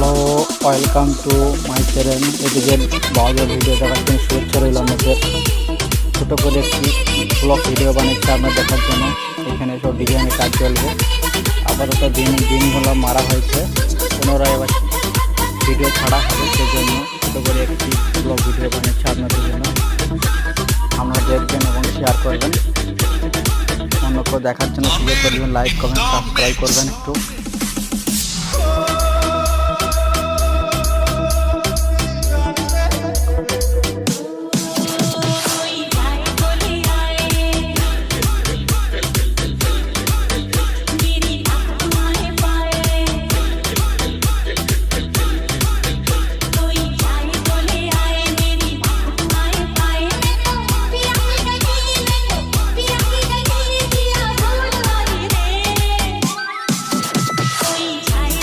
Hello, welcome to my channel. এদিকে বাজে video দেখার জন্য শুভেচ্ছা রইল আমাদের। ছোটো করে একটি ব্লগ ভিডিও বানিয়েছে আপনার দেখার জন্য। এখানে সব ডিজাইনের কাজ চলবে। আপাতত দিনগুলো মারা হয়েছে, পুনরায় এবার ভিডিও ছাড়া হবে, সেজন্য ছোটো করে একটি ব্লগ ভিডিও বানিয়েছে আপনাদের জন্য। আপনারা দেখবেন এবং শেয়ার করবেন, অন্য কেউ দেখার জন্য সুযোগ করে দেবেন, লাইক কমেন্ট সাবস্ক্রাইব করবেন একটু।